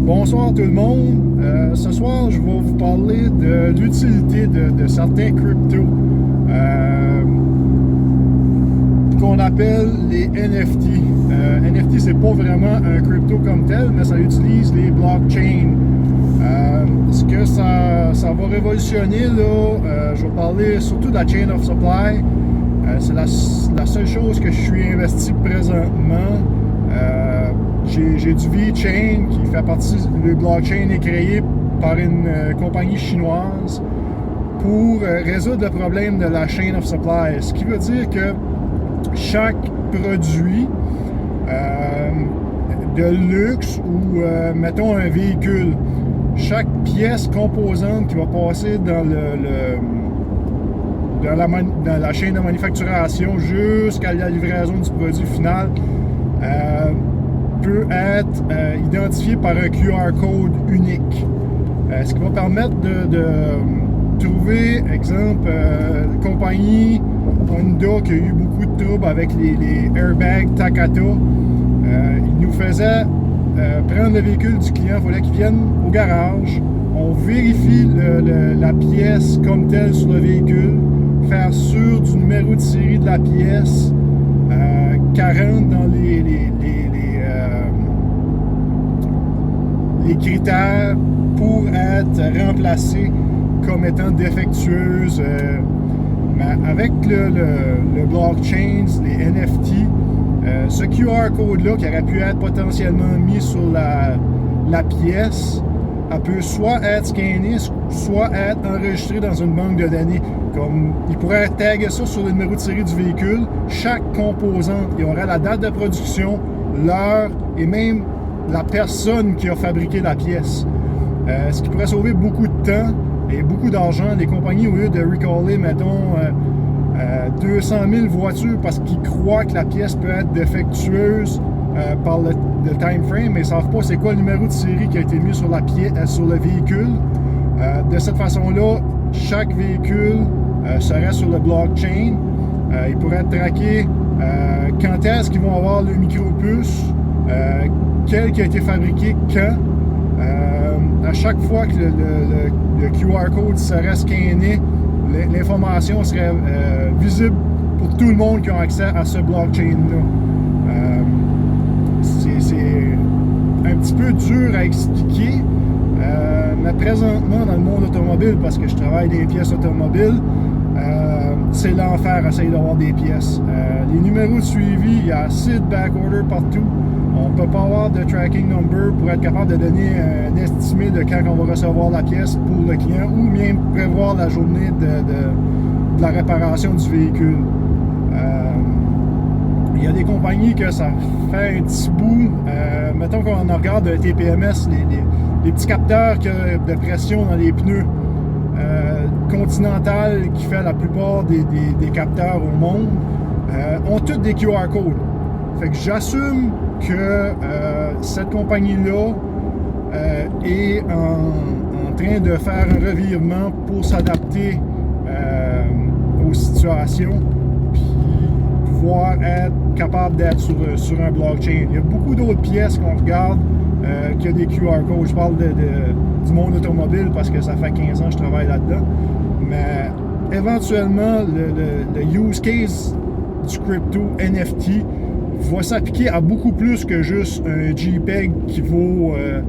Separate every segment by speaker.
Speaker 1: Bonsoir tout le monde. Ce soir, je vais vous parler de l'utilité de certains cryptos qu'on appelle les NFT. NFT, c'est pas vraiment un crypto comme tel, mais ça utilise les blockchains. Ce que ça va révolutionner, là, je vais parler surtout de la chain of supply. C'est la seule chose que je suis investi présentement. J'ai du VeChain qui fait partie, le blockchain est créé par une compagnie chinoise pour résoudre le problème de la chain of supply. Ce qui veut dire que chaque produit de luxe ou mettons un véhicule, chaque pièce composante qui va passer dans dans la chaîne de manufacturation jusqu'à la livraison du produit final peut être identifié par un QR code unique. Ce qui va permettre de trouver, exemple, compagnie Honda qui a eu beaucoup de troubles avec les airbags Takata. Il nous faisait prendre le véhicule du client, il fallait qu'il vienne au garage, on vérifie la pièce comme telle sur le véhicule, faire sûr du numéro de série de la pièce, 40 dans les critères pour être remplacée comme étant défectueuse. Mais avec le blockchain, les NFT, ce QR code-là qui aurait pu être potentiellement mis sur la pièce, elle peut soit être scanné, soit être enregistré dans une banque de données. Comme il pourrait taguer ça sur le numéro de série du véhicule. Chaque composante, il y aurait la date de production, l'heure et même la personne qui a fabriqué la pièce. Ce qui pourrait sauver beaucoup de temps et beaucoup d'argent. Les compagnies, au lieu de recaller, mettons, 200 000 voitures parce qu'ils croient que la pièce peut être défectueuse par le time frame, mais ils ne savent pas c'est quoi le numéro de série qui a été mis sur le véhicule. De cette façon-là, chaque véhicule serait sur le blockchain. Il pourrait être traqué quand est-ce qu'ils vont avoir le micro-puce, quel qui a été fabriqué quand. À chaque fois que le QR code serait scanné, l'information serait visible pour tout le monde qui a accès à ce blockchain-là. C'est un petit peu dur à expliquer, mais présentement dans le monde automobile, parce que je travaille des pièces automobiles, c'est l'enfer à essayer d'avoir des pièces. Les numéros de suivi, il y a assez de backorder partout. On ne peut pas avoir de tracking number pour être capable de donner un estimé de quand on va recevoir la pièce pour le client ou même prévoir la journée de la réparation du véhicule. Il y a des compagnies que ça fait un petit bout. Mettons qu'on regarde le TPMS, les petits capteurs de pression dans les pneus. Continental, qui fait la plupart des capteurs au monde, ont tous des QR codes. Fait que j'assume que cette compagnie-là est en train de faire un revirement pour s'adapter aux situations, puis pouvoir être capable d'être sur un blockchain. Il y a beaucoup d'autres pièces qu'on regarde qui a des QR codes. Je parle du monde automobile parce que ça fait 15 ans que je travaille là-dedans. Mais éventuellement, le use case du crypto NFT va s'appliquer à beaucoup plus que juste un JPEG qui vaut un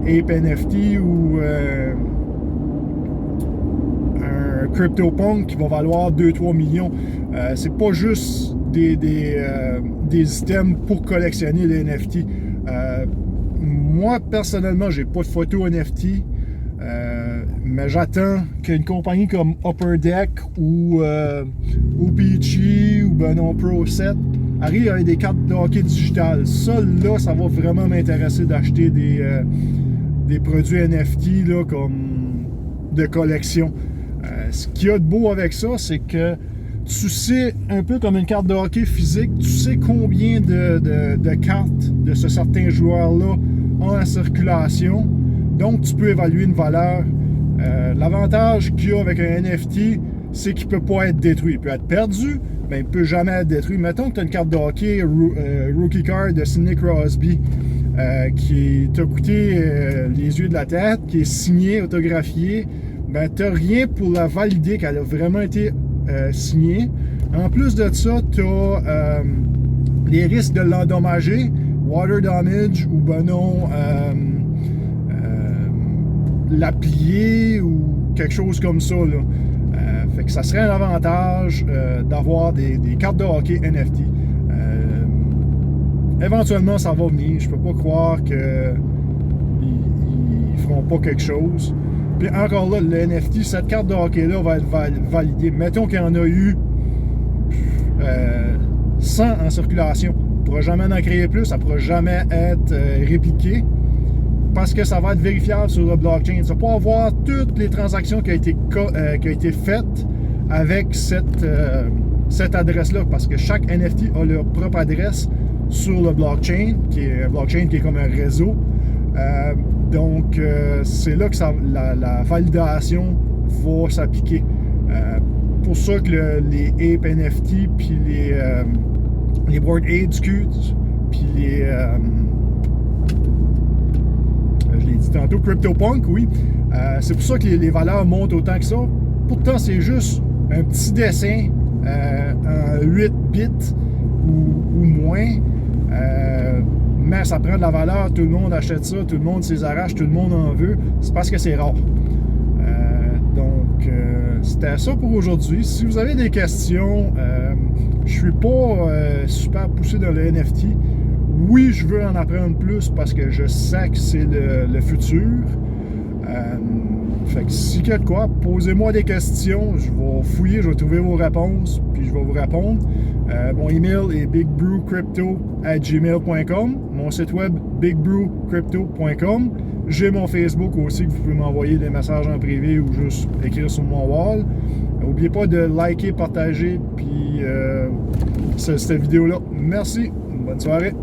Speaker 1: Ape NFT ou un CryptoPunk qui va valoir 2-3 millions. C'est pas juste des items pour collectionner les NFT. Moi, personnellement, j'ai pas de photo NFT. Mais j'attends qu'une compagnie comme Upper Deck ou Peachy ou Pro 7 arrive avec des cartes de hockey digitales. Ça, là, ça va vraiment m'intéresser d'acheter des produits NFT là, comme de collection. Ce qu'il y a de beau avec ça, c'est que tu sais, un peu comme une carte de hockey physique, tu sais combien de cartes de ce certain joueur-là ont en circulation. Donc, tu peux évaluer une valeur. L'avantage qu'il y a avec un NFT, c'est qu'il ne peut pas être détruit. Il peut être perdu, mais il ne peut jamais être détruit. Mettons que tu as une carte de hockey, rookie card de Sidney Crosby. qui t'a coûté les yeux de la tête, qui est signée, autographiée, ben t'as rien pour la valider qu'elle a vraiment été signée. En plus de ça, t'as les risques de l'endommager, water damage ou ben non la plier ou quelque chose comme ça là. Fait que ça serait un avantage d'avoir des cartes de hockey NFT. Éventuellement, ça va venir. Je peux pas croire qu'ils feront pas quelque chose. Puis encore là, le NFT, cette carte de hockey-là va être validée. Mettons qu'il y en a eu 100 en circulation. On ne pourra jamais en créer plus. Ça ne pourra jamais être répliqué. Parce que ça va être vérifiable sur le blockchain. Tu vas pas avoir toutes les transactions qui ont été faites avec cette adresse-là. Parce que chaque NFT a leur propre adresse sur le blockchain, qui est comme un réseau. Donc, c'est là que la validation va s'appliquer. Pour ça que les Ape NFT, puis les Bored Apes, puis je l'ai dit tantôt, CryptoPunk, oui. C'est pour ça que les valeurs montent autant que ça. Pourtant, c'est juste un petit dessin en 8 bits ou moins. Mais ça prend de la valeur, tout le monde achète ça, tout le monde s'y arrache, tout le monde en veut. C'est parce que c'est rare. Donc, c'était ça pour aujourd'hui. Si vous avez des questions, je suis pas super poussé dans le NFT. Oui, je veux en apprendre plus parce que je sais que c'est le futur. Fait que si il y a de quoi, posez-moi des questions. Je vais fouiller, je vais trouver vos réponses, puis je vais vous répondre. Mon email est bigbrewcrypto@gmail.com. Mon site web, bigbrewcrypto.com. J'ai mon Facebook aussi, que vous pouvez m'envoyer des messages en privé ou juste écrire sur mon wall. N'oubliez pas de liker, partager, puis cette vidéo-là. Merci, bonne soirée.